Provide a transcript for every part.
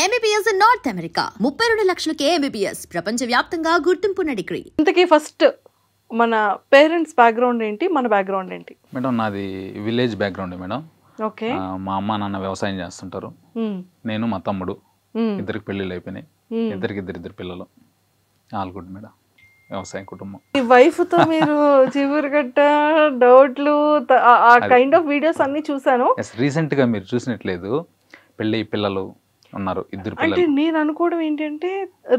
MBBS in North America. 32 లక్షలకే MBBS. ప్రపంచవ్యాప్తంగా గుర్తింపున్న degree. ఇంతకీ first మన పేరెంట్స్ బ్యాక్గ్రౌండ్ ఏంటి, మన బ్యాక్గ్రౌండ్ ఏంటి? మేడం నాది విలేజ్ బ్యాక్గ్రౌండ్ మేడం. ఓకే. మా అమ్మ నాన్న వ్యవసాయం చేస్తుంటారు. నేను మా తమ్ముడు ఇద్దరికి పెళ్ళిళ్ళు అయిపోయినాయి. ఇద్దరు పిల్లలు. All good madam. వ్యవసాయ కుటుంబం. ఈ వైఫ్ తో మీరు చిగురుగట్ట డౌట్లు ఆ కైండ్ ఆఫ్ వీడియోస్ అన్ని చూసాను. రీసెంట్ గా మీరు చూసినట్లేదు, పెళ్ళి పిల్లలు ఉన్నారు, ఇద్దరు అంటే పిల్లలు. నేను అనుకోవడం ఏంటంటే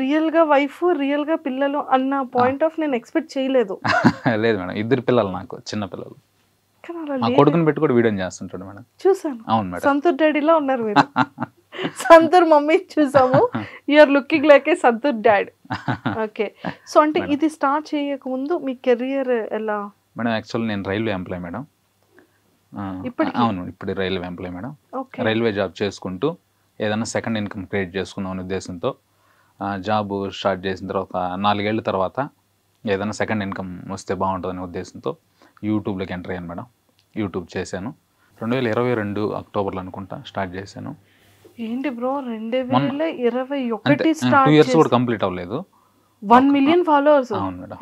రియల్ గా వైఫ్ రియల్ గా పిల్లలు అన్న పాయింట్ ఆఫ్ నేను ఎక్స్పెక్ట్ చేయలేదు. లేదు మేడం, ఇద్దరు పిల్లలు, నాకు చిన్న పిల్లలు. కానీ అలా మా కొడుకుని పెట్టి కూడా వీడియో చేస్తుంటాడు మేడం. చూసాను. అవును మేడం. సంతూర్ డాడీలా ఉన్నారు మీరు. సంతూర్ మమ్మీ చూసాము, you're looking like a Santoor dad. Okay. So అంటే ఇది స్టార్ట్ చేయక ముందు మీ కెరియర్ ఎలా? మేడం యాక్చువల్లీ నేను రైల్వే ఎంప్లాయ్ మేడం. అవును, ఇప్పుడు railway employee madam. Railway job చేసుకుంటూ ఏదైనా సెకండ్ ఇన్కమ్ క్రియేట్ చేసుకుందాం అనే ఉద్దేశంతో జాబ్ స్టార్ట్ చేసిన తర్వాత 4 ఏళ్ళ తర్వాత ఏదైనా సెకండ్ ఇన్కమ్ వస్తే బాగుంటుందనే ఉద్దేశంతో యూట్యూబ్లోకి ఎంటర్ అయ్యాను మేడం. యూట్యూబ్ చేశాను. 2022 అక్టోబర్లో అనుకుంటా స్టార్ట్ చేశాను. ఏంటి బ్రో 2021 2 years కూడా కంప్లీట్ అవ్వలేదు. 1 million ఫాలోవర్స్. అవును మేడం.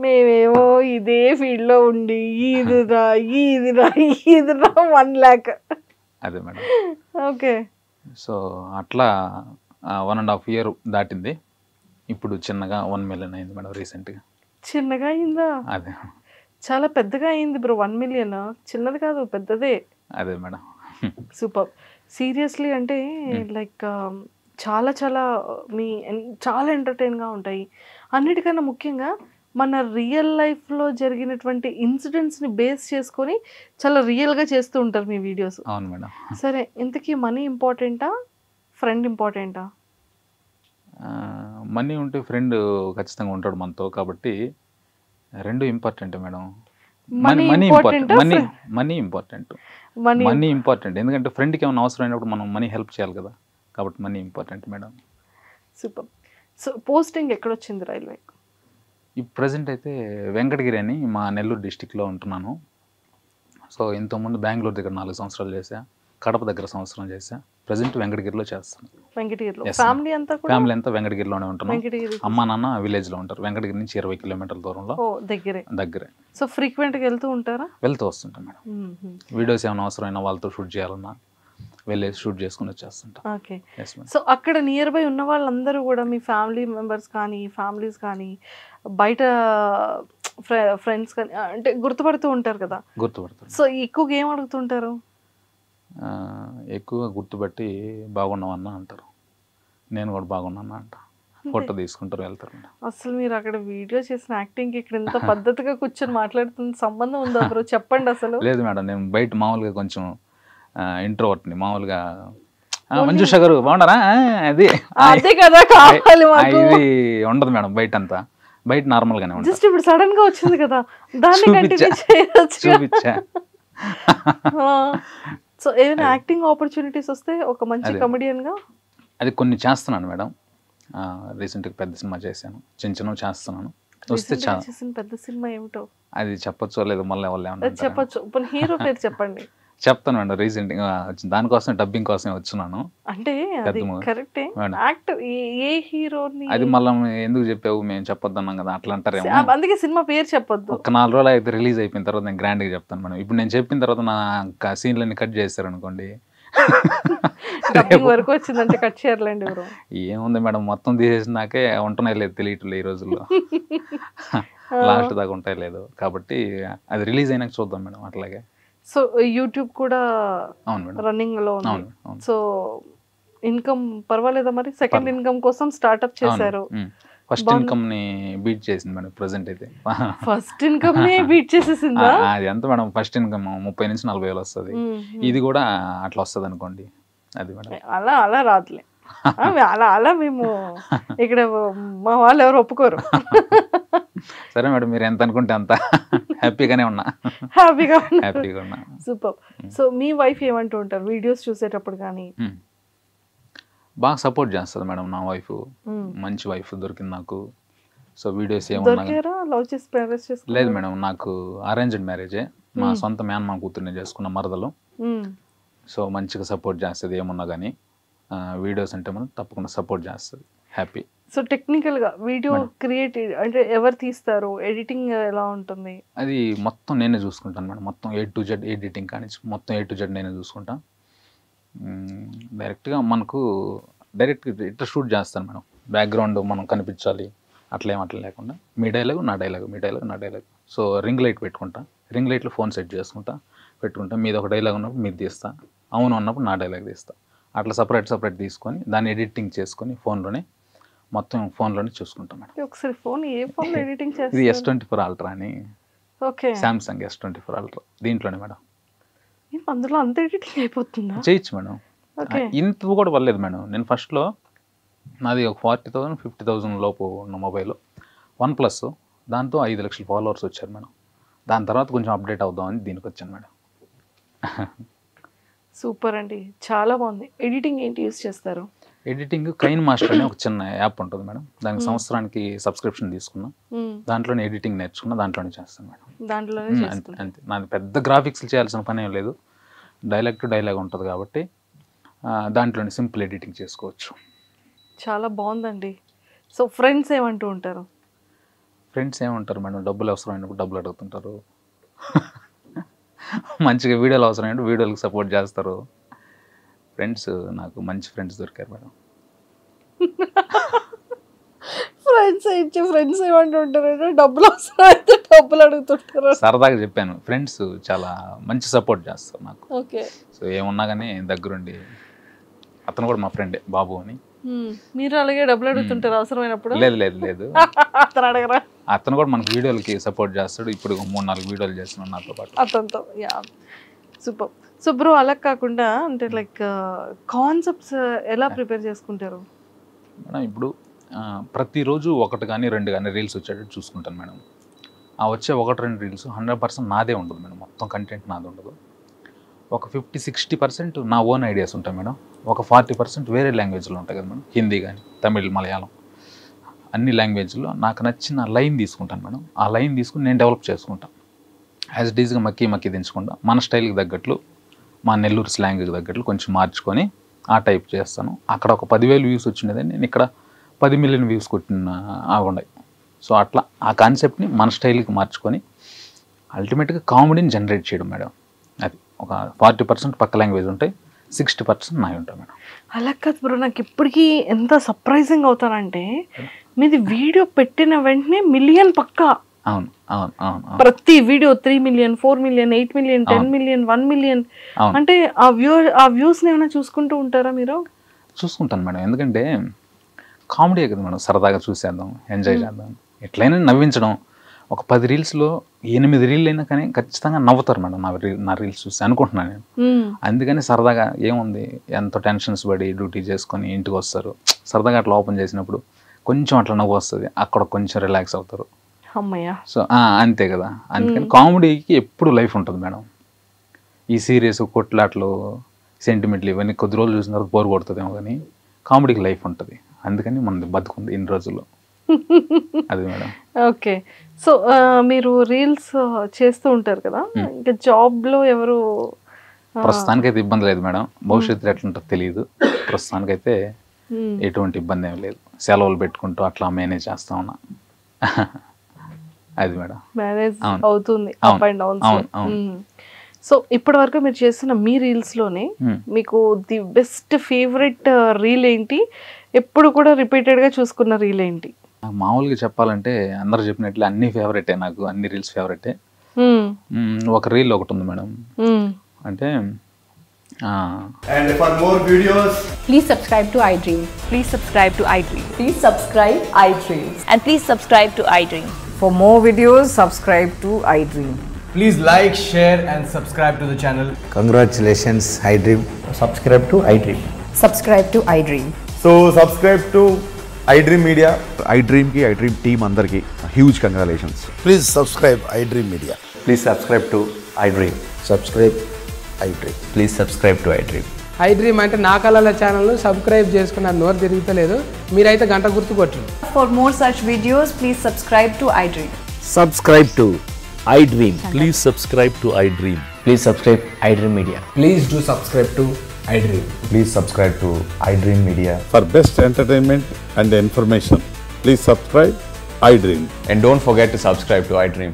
మేమేమో ఇదే ఫీల్డ్ లో ఉండి ఈదిరా 1 lakh. అదే మేడం. ఓకే. సో అట్లా 1.5 year దాటింది. ఇప్పుడు చిన్నగా 1 million అయింది మేడం రీసెంట్గా. చిన్నగా అయిందా? అదే చాలా పెద్దగా అయింది బ్రో. 1 million చిన్నది కాదు, పెద్దదే. అదే మేడం. సూపర్. సీరియస్లీ అంటే లైక్ చాలా చాలా చాలా ఎంటర్టైన్గా ఉంటాయి. అన్నిటికన్నా ముఖ్యంగా మన రియల్ లైఫ్లో జరిగినటువంటి ఇన్సిడెంట్స్ని బేస్ చేసుకొని చాలా రియల్గా చేస్తూ ఉంటారు మీ వీడియోస్. అవును మేడం. సరే, ఇంతకీ మనీ ఇంపార్టెంటా, ఫ్రెండ్ ఇంపార్టెంటా? మనీ ఉంటే ఫ్రెండ్ ఖచ్చితంగా ఉంటాడు మనతో, కాబట్టి రెండు ఇంపార్టెంట్ మేడం. మనీ ఇంపార్టెంట్ ఎందుకంటే ఫ్రెండ్కి ఏమైనా అవసరం అయినప్పుడు మనం మనీ హెల్ప్ చేయాలి కదా, కాబట్టి money important madam. Super. So posting ఎక్కడొచ్చింది రైల్వే? ఈ ప్రజెంట్ అయితే వెంకటగిరి అని మా నెల్లూరు డిస్టిక్లో ఉంటున్నాను. సో ఇంతకుముందు బెంగళూరు దగ్గర 4 సంవత్సరాలు చేశా, కడప దగ్గర సంవత్సరం చేశా. ప్రజెంట్ వెంకటగిరిలో చేస్తాను. ఫ్యామిలీ అంతా వెంకటగిరిలోనే ఉంటున్నాం. అమ్మ నాన్న విలేజ్ లో ఉంటారు. వెంకటగిరి నుంచి 20 కిలోమీటర్ల దూరంలో దగ్గరే. సో ఫ్రీక్వెంట్ గా వెళ్తూ ఉంటారా? వెళ్తూ వస్తుంటాం మేడం. వీడియోస్ ఏమైనా అవసరమైనా వాళ్ళతో షూట్ చేయాలన్నా వెళ్ళేసి షూట్ చేసుకుని వచ్చేస్తుంటాం. ఓకే. సో అక్కడ నియర్ బై ఉన్న వాళ్ళందరూ కూడా మీ ఫ్యామిలీ మెంబర్స్ కానీ, ఫ్యామిలీస్ కానీ, బయట ఫ్రెండ్స్ కానీ అంటే గుర్తుపడుతూ ఉంటారు కదా? గుర్తుపడతారు. సో ఎక్కువగా ఏం అడుగుతుంటారు? ఎక్కువగా గుర్తుపట్టి బాగున్నావన్నా అంటారు, నేను కూడా బాగున్నాను అంట, ఫోటో తీసుకుంటారు, వెళ్తారు. అసలు మీరు అక్కడ వీడియో చేసిన యాక్టింగ్ ఇక్కడ ఇంత పద్ధతిగా కూర్చొని మాట్లాడుతున్న సంబంధం ఉందా బ్రో? చెప్పండి అసలు. లేదు మేడం, నేను బయట మామూలుగా కొంచెం ఇంట్రోవర్ట్ని, మామూలుగా మంజుష గారు బాగున్నారా అది అదే కదా కావాలి మాకు. ఇది ఉండదు మేడం బయట అంతా. బయట నార్మల్ గానే ఉంటుంది. జస్ట్ ఇప్పుడు సడన్ గా వచ్చింది కదా, దాన్ని కంటిన్యూ చేయొచ్చు. చూపించా. సో ఏమైనా యాక్టింగ్ ఆపర్చునిటీస్ వస్తే ఒక మంచి కమెడియన్ గా? అది కొన్ని చేస్తున్నాను మేడం. రీసెంట్గా పెద్ద సినిమా చేశాను, చిన్న చేస్తున్నాను. వస్తే పెద్ద సినిమా ఏమిటో అది చెప్పొచ్చో లేదు, మళ్ళీ వాళ్ళు చెప్పొచ్చు. హీరో పేరు చెప్పండి. చెప్తాను మేడం. రీసెంట్గా దానికోసం డబ్బింగ్ కోసమే వచ్చున్నాను. అంటే కరెక్టే. యాక్టర్ ఏ హీరోని? అది మళ్ళీ ఎందుకు చెప్పావు, మేము చెప్పొద్దు అన్నాం కదా, అట్లా అంటారేమో, అందుకే సినిమా పేరు చెప్పొద్దు. ఒక 4 రోజులు అయితే రిలీజ్ అయిపోయిన తర్వాత నేను గ్రాండ్గా చెప్తాను మేడం. ఇప్పుడు నేను చెప్పిన తర్వాత నా సీన్లన్నీ కట్ చేస్తారు అనుకోండి, వరకు వచ్చిందంటే కట్ చేయర్లేండి బ్రో. ఏముంది మేడం, మొత్తం తీసేసినాకే ఉంటున్నాయి లేదు తెలియట్లేదు ఈ రోజుల్లో. లాస్ట్ దాకా ఉంటాయి లేదు, కాబట్టి అది రిలీజ్ అయినాక చూద్దాం మేడం. అట్లాగే సో యూట్యూబ్ కూడా రన్నింగ్ లో ఉంది. సో ఇన్కమ్ పర్వాలేదా మరి? సెకండ్ ఇన్కమ్ కోసం స్టార్ట్అప్ చేశారు. ఫస్ట్ ఇన్కమ్ ని బీట్ చేసింది మేడం ప్రెసెంట్ అయితే. ఫస్ట్ ఇన్కమ్ ని బీట్ చేసేసిందా? అది ఎంత మేడం, ఫస్ట్ ఇన్కమ్ 30 నుంచి 40 వేలు వస్తుంది. ఇది కూడా అట్లా వస్తుంది అనుకోండి. అది మేడం అలా రాదులే. అలా మేము ఇక్కడ మా వాళ్ళు ఎవరు ఒప్పుకోరు. సరే మేడం, మీరు ఎంత అనుకుంటే అంత హ్యాపీగా ఉన్నా. సూపర్. సో మీ వైఫ్ ఏమంటూ ఉంటారు వీడియోస్ చూసేటప్పుడు కానీ? బాగా సపోర్ట్ చేస్తుంది మేడం నా వైఫ్. మంచి వైఫ్ దొరికింది నాకు. సో వీడియోస్ ఏమన్నా లేదు మేడం, నాకు అరేంజ్డ్ మ్యారేజే. మా సొంత మేనమామ కూతుర్ని చేసుకున్న మరదలు. సో మంచిగా సపోర్ట్ చేస్తుంది ఏమున్నా కానీ. వీడియోస్ అంటే మనం తప్పకుండా సపోర్ట్ చేస్తుంది. హ్యాపీ. సో టెక్నికల్గా వీడియో క్రియేట్ అంటే ఎవరు తీస్తారు, ఎడిటింగ్ ఎలా ఉంటుంది? అది మొత్తం నేనే చూసుకుంటాను మేడం. మొత్తం A to Z ఎడిటింగ్ కానీ మొత్తం A to Z నేనే చూసుకుంటాను. డైరెక్ట్గా మనకు ఇట్లా షూట్ చేస్తాను మేడం. బ్యాక్గ్రౌండ్ మనం కనిపించాలి అట్లా లేకుండా మీ డైలాగ్ నా డైలాగ్. సో రింగ్ లైట్ పెట్టుకుంటా, రింగ్ లైట్లో ఫోన్ సెట్ చేసుకుంటా పెట్టుకుంటా. మీది ఒక డైలాగ్ ఉన్నప్పుడు మీరు తీస్తా, అవును ఉన్నప్పుడు నా డైలాగ్ తీస్తా. అట్లా సపరేట్ తీసుకొని దాన్ని ఎడిటింగ్ చేసుకొని మొత్తం ఫోన్లోనే చూసుకుంటాం మేడం. ఒకసారి ఫోన్ ఏ ఫోన్లో ఎడిటింగ్ చేస్తారు? ఇది S24 Ultra అని. ఓకే. సామ్సంగ్ S24 Ultra దీంట్లోనే మేడం. అందులో అంత ఎడిటింగ్ అయిపోతుందా? చేయొచ్చు మేడం. ఇంత కూడా పర్లేదు మేడం. నేను ఫస్ట్లో నాది ఒక 40,000 50,000 లోపు ఉన్న మొబైల్ OnePlus, దాంతో 5 లక్షల ఫాలోవర్స్ వచ్చారు మేడం. దాని తర్వాత కొంచెం అప్డేట్ అవుదామని దీనికి వచ్చాను మేడం. సూపర్ అండి, చాలా బాగుంది. ఎడిటింగ్ ఏంటి యూజ్ చేస్తారు? ఎడిటింగ్ కైన్ మాస్టర్ అనే ఒక చిన్న యాప్ ఉంటుంది మేడం. దానికి సంవత్సరానికి సబ్స్క్రిప్షన్ తీసుకున్నా, దాంట్లోనే ఎడిటింగ్ నేర్చుకున్నా, దాంట్లోనే చేస్తాను మేడం. దాంట్లోనే అంతే. నాది పెద్ద గ్రాఫిక్స్ చేయాల్సిన పని ఏం లేదు, డైలాగ్ టు డైలాగ్ ఉంటుంది కాబట్టి దాంట్లోనే సింపుల్ ఎడిటింగ్ చేసుకోవచ్చు. చాలా బాగుందండి. సో ఫ్రెండ్స్ ఏమంటూ ఉంటారు? ఫ్రెండ్స్ ఏమంటారు మేడం, డబ్బులు అవసరమైనప్పుడు డబ్బులు అడుగుతుంటారు, మంచిగా వీడియోలు అవసరమైనప్పుడు వీడియోలకు సపోర్ట్ చేస్తారు. ఫ్రెండ్స్ నాకు మంచి ఫ్రెండ్స్ దొరికారు మేడం. ఫ్రెండ్స్ ఏమంటూ ఉంటారు, డబ్బులు అవసరం అయితే డబ్బులు అడుగుతుంటారు. సరదాగా చెప్పాను, ఫ్రెండ్స్ చాలా మంచి సపోర్ట్ చేస్తారు నాకు. ఓకే. సో ఏమున్నా కానీ దగ్గరుండి, అతను కూడా మా ఫ్రెండే బాబు అని. మీరు అలాగే డబ్బులు అడుగుతుంటారు అవసరమైనప్పుడు? లేదు అతను అడగరా? అతను కూడా మనకి వీడియోలకి సపోర్ట్ చేస్తాడు. ఇప్పుడు 3-4 వీడియోలు చేస్తున్నాడు నాతో పాటు. అతనితో. సూపర్. సో బ్రో, అలా కాకుండా అంటే లైక్ కాన్సెప్ట్స్ ఎలా ప్రిపేర్ చేసుకుంటారు మేడం? ఇప్పుడు ప్రతిరోజు 1 కానీ 2 కానీ రీల్స్ వచ్చేటట్టు చూసుకుంటాను మేడం. ఆ వచ్చే 1-2 రీల్స్ 100% నాదే ఉండదు మేడం. మొత్తం కంటెంట్ నాది ఉండదు. ఒక 50-60% నా ఓన్ ఐడియాస్ ఉంటాయి మేడం. ఒక 40% వేరే లాంగ్వేజ్లో ఉంటాయి కదా మేడం. హిందీ కానీ, తమిళ్, మలయాళం అన్ని లాంగ్వేజ్లో నాకు నచ్చిన లైన్ తీసుకుంటాను మేడం. ఆ లైన్ తీసుకుని నేను డెవలప్ చేసుకుంటాను. యాజ్ ఇట్ ఈజ్గా మక్కి దించకుండా మన స్టైల్కి తగ్గట్లు, మా నెల్లూరు స్లాంగ్కి తగ్గట్లు కొంచెం మార్చుకొని ఆ టైప్ చేస్తాను. అక్కడ ఒక 10,000 వ్యూస్ వచ్చినదని నేను ఇక్కడ 10 మిలియన్ వ్యూస్ కొట్టిన ఉన్నాయి. సో అట్లా ఆ కాన్సెప్ట్ని మన స్టైల్కి మార్చుకొని అల్టిమేట్గా కామెడీని జనరేట్ చేయడం మేడం. అది ఒక 40% పక్క లాంగ్వేజ్ ఉంటాయి, 60% నావి ఉంటాయి మేడం. అలా కాదు బ్రో, నాకు ఇప్పటికీ ఎంత సర్ప్రైజింగ్ అవుతానంటే మీది వీడియో పెట్టిన వెంటనే మిలియన్ పక్కా. అవును. ప్రతి video 3 million, 4 million, 8 million, 10 million, 1 million. అంటే ఆ వ్యూస్ని ఏమైనా చూసుకుంటూ ఉంటారా మీరు? చూసుకుంటాను మేడం. ఎందుకంటే కామెడీ కదా మేడం, సరదాగా చూసేద్దాం, ఎంజాయ్ చేద్దాం, ఎట్లయినా నవ్వించడం. ఒక 10 రీల్స్లో 8 రీల్ అయినా కానీ ఖచ్చితంగా నవ్వుతారు మేడం నా రీల్స్ చూసి అనుకుంటున్నాను నేను. అందుకని సరదాగా ఏముంది, ఎంతో టెన్షన్స్ పడి డ్యూటీ చేసుకొని ఇంటికి వస్తారు, సరదాగా అట్లా ఓపెన్ చేసినప్పుడు కొంచెం అట్లా నవ్వు వస్తుంది, అక్కడ కొంచెం రిలాక్స్ అవుతారు. సో అంతే కదా. అందుకని కామెడీకి ఎప్పుడు లైఫ్ ఉంటుంది మేడం. ఈ సీరియస్ కొట్లాట్లు, సెంటిమెంట్లు ఇవన్నీ కొద్ది రోజులు చూసిన తర్వాత బోర్ కొడుతుందేమో, కానీ కామెడీకి లైఫ్ ఉంటుంది. అందుకని మనది బతుకుంది ఇన్ని రోజుల్లో. అది మేడం. ఓకే. సో మీరు రీల్స్ చేస్తూ ఉంటారు కదా, ఇంకా జాబ్లో ఎవరు? ప్రస్తుతానికైతే ఇబ్బంది లేదు మేడం. భవిష్యత్తులో ఎట్లుంటుందో తెలియదు. ప్రస్తుతానికైతే ఎటువంటి ఇబ్బంది ఏమి లేదు. సెలవులు పెట్టుకుంటూ అట్లా మేనేజ్ చేస్తా ఉన్నా. అది మేడం, మేనేజ్ అవుతుంది అప్ అండ్ డౌన్. సో ఇప్పటి వరకు మీరు చేసిన మీ రీల్స్లోనే మీకు ది బెస్ట్ ఫేవరెట్ రీల్ ఏంటి? ఎప్పుడు కూడా రిపీటెడ్గా చూసుకున్న రీల్ ఏంటి? మామూలుగా చెప్పాలంటే అందరు చెప్పినట్లు అన్ని ఫేవరెటే, నాకు అన్ని రీల్స్ ఫేవరెటే. ఒక రీల్ ఒకటి ఉంది మేడం, అంటే and for more videos please subscribe to iDream. Please subscribe to iDream. Please subscribe iDream. And please subscribe to iDream. For more videos, subscribe to iDream. please like, share and subscribe to the channel. Congratulations, iDream. Subscribe to iDream. Subscribe to iDream. So subscribe to iDream Media. iDream ki iDream team andarki huge congratulations. Please subscribe iDream Media. Please subscribe to iDream. Subscribe iDream. Please subscribe to iDream. iDream అంటే నా కళల channel subscribe చేసుకున్న నోరు తిరుగుతలేదు, మీరైతే గంట గుర్తు కొట్టండి. For more such videos, please subscribe to iDream. Subscribe to iDream. Please subscribe to iDream. Please subscribe iDream Media. Please do subscribe to iDream. Please subscribe to iDream Media. For best entertainment and information, please subscribe iDream. And don't forget to subscribe to iDream.